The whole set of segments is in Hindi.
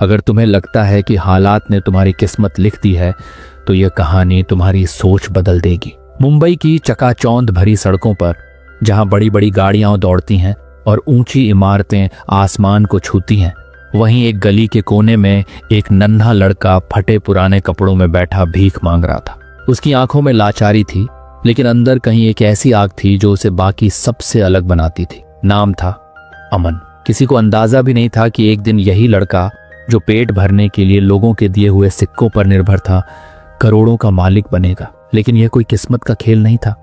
अगर तुम्हें लगता है कि हालात ने तुम्हारी किस्मत लिख दी है तो यह कहानी तुम्हारी सोच बदल देगी। मुंबई की चकाचौंध भरी सड़कों पर जहां बड़ी बड़ी गाड़ियां दौड़ती हैं और ऊंची इमारतें आसमान को छूती हैं, वहीं एक गली के कोने में एक नन्हा लड़का फटे पुराने कपड़ों में बैठा भीख मांग रहा था। उसकी आंखों में लाचारी थी, लेकिन अंदर कहीं एक ऐसी आग थी जो उसे बाकी सबसे अलग बनाती थी। नाम था अमन। किसी को अंदाजा भी नहीं था कि एक दिन यही लड़का, जो पेट भरने के लिए लोगों के दिए हुए सिक्कों पर निर्भर था, करोड़ों का मालिक बनेगा। लेकिन यह कोई किस्मत का खेल नहीं था,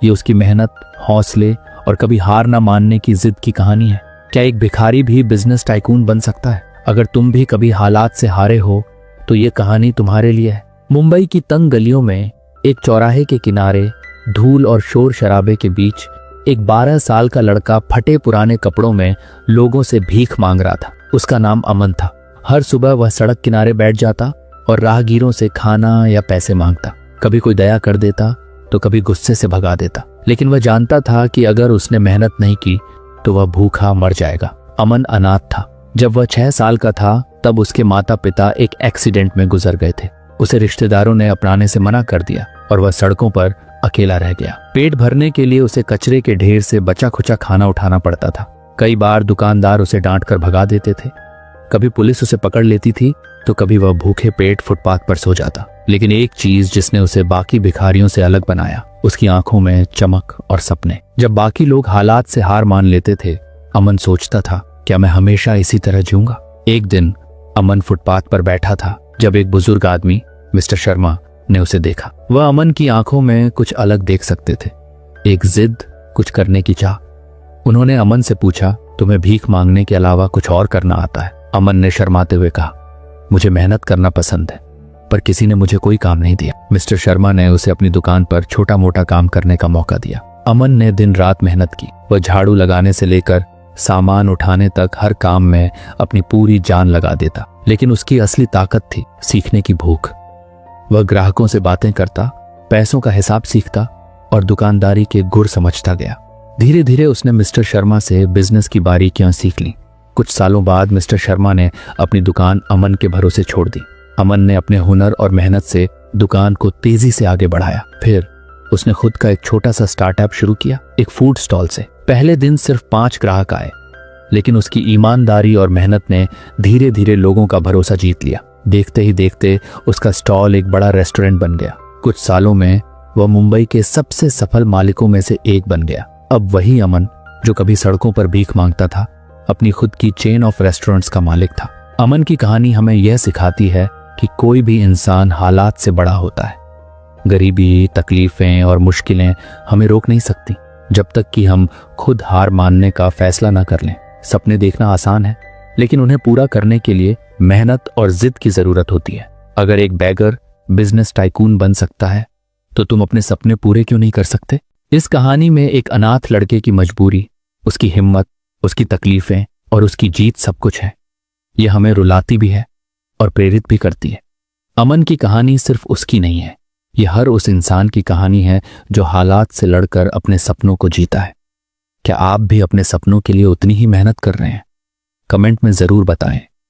ये उसकी मेहनत, हौसले और कभी हार ना मानने की जिद की कहानी है। क्या एक भिखारी भी बिजनेस टाइकून बन सकता है? अगर तुम भी कभी हालात से हारे हो तो ये कहानी तुम्हारे लिए है। मुंबई की तंग गलियों में एक चौराहे के किनारे धूल और शोर शराबे के बीच एक 12 साल का लड़का फटे पुराने कपड़ों में लोगों से भीख मांग रहा था। उसका नाम अमन था। हर सुबह वह सड़क किनारे बैठ जाता और राहगीरों से खाना या पैसे मांगता। कभी कोई दया कर देता तो कभी गुस्से से भगा देता, लेकिन वह जानता था कि अगर उसने मेहनत नहीं की तो वह भूखा मर जाएगा। अमन अनाथ था। जब वह 6 साल का था तब उसके माता पिता एक एक्सीडेंट में गुजर गए थे। उसे रिश्तेदारों ने अपनाने से मना कर दिया और वह सड़कों पर अकेला रह गया। पेट भरने के लिए उसे कचरे के ढेर से बचा खुचा खाना उठाना पड़ता था। कई बार दुकानदार उसे डांट कर भगा देते थे, कभी पुलिस उसे पकड़ लेती थी तो कभी वह भूखे पेट फुटपाथ पर सो जाता। लेकिन एक चीज जिसने उसे बाकी भिखारियों से अलग बनाया, उसकी आंखों में चमक और सपने। जब बाकी लोग हालात से हार मान लेते थे, अमन सोचता था, क्या मैं हमेशा इसी तरह जीऊंगा? एक दिन अमन फुटपाथ पर बैठा था जब एक बुजुर्ग आदमी, मिस्टर शर्मा, ने उसे देखा। वह अमन की आंखों में कुछ अलग देख सकते थे, एक जिद, कुछ करने की चाह। उन्होंने अमन से पूछा, तुम्हें भीख मांगने के अलावा कुछ और करना आता है? अमन ने शर्माते हुए कहा, मुझे मेहनत करना पसंद है, पर किसी ने मुझे कोई काम नहीं दिया। मिस्टर शर्मा ने उसे अपनी दुकान पर छोटा मोटा काम करने का मौका दिया। अमन ने दिन रात मेहनत की। वह झाड़ू लगाने से लेकर सामान उठाने तक हर काम में अपनी पूरी जान लगा देता। लेकिन उसकी असली ताकत थी सीखने की भूख। वह ग्राहकों से बातें करता, पैसों का हिसाब सीखता और दुकानदारी के गुर समझता गया। धीरे धीरे उसने मिस्टर शर्मा से बिजनेस की बारीकियां सीख ली। कुछ सालों बाद मिस्टर शर्मा ने अपनी दुकान अमन के भरोसे छोड़ दी। अमन ने अपने हुनर और मेहनत से दुकान को तेजी से आगे बढ़ाया। फिर उसने खुद का एक छोटा सा स्टार्टअप शुरू किया, एक फूड स्टॉल से। पहले दिन सिर्फ 5 ग्राहक आए, लेकिन उसकी ईमानदारी और मेहनत ने धीरे धीरे लोगों का भरोसा जीत लिया। देखते ही देखते उसका स्टॉल एक बड़ा रेस्टोरेंट बन गया। कुछ सालों में वह मुंबई के सबसे सफल मालिकों में से एक बन गया। अब वही अमन, जो कभी सड़कों पर भीख मांगता था, अपनी खुद की चेन ऑफ रेस्टोरेंट्स का मालिक था। अमन की कहानी हमें यह सिखाती है कि कोई भी इंसान हालात से बड़ा होता है। गरीबी, तकलीफें और मुश्किलें हमें रोक नहीं सकती, जब तक कि हम खुद हार मानने का फैसला न कर लें। सपने देखना आसान है, लेकिन उन्हें पूरा करने के लिए मेहनत और जिद की जरूरत होती है। अगर एक बैगर बिजनेस टाइकून बन सकता है, तो तुम अपने सपने पूरे क्यों नहीं कर सकते? इस कहानी में एक अनाथ लड़के की मजबूरी, उसकी हिम्मत, उसकी तकलीफें और उसकी जीत सब कुछ है। यह हमें रुलाती भी है और प्रेरित भी करती है। अमन की कहानी सिर्फ उसकी नहीं है, यह हर उस इंसान की कहानी है जो हालात से लड़कर अपने सपनों को जीता है। क्या आप भी अपने सपनों के लिए उतनी ही मेहनत कर रहे हैं? कमेंट में जरूर बताएं।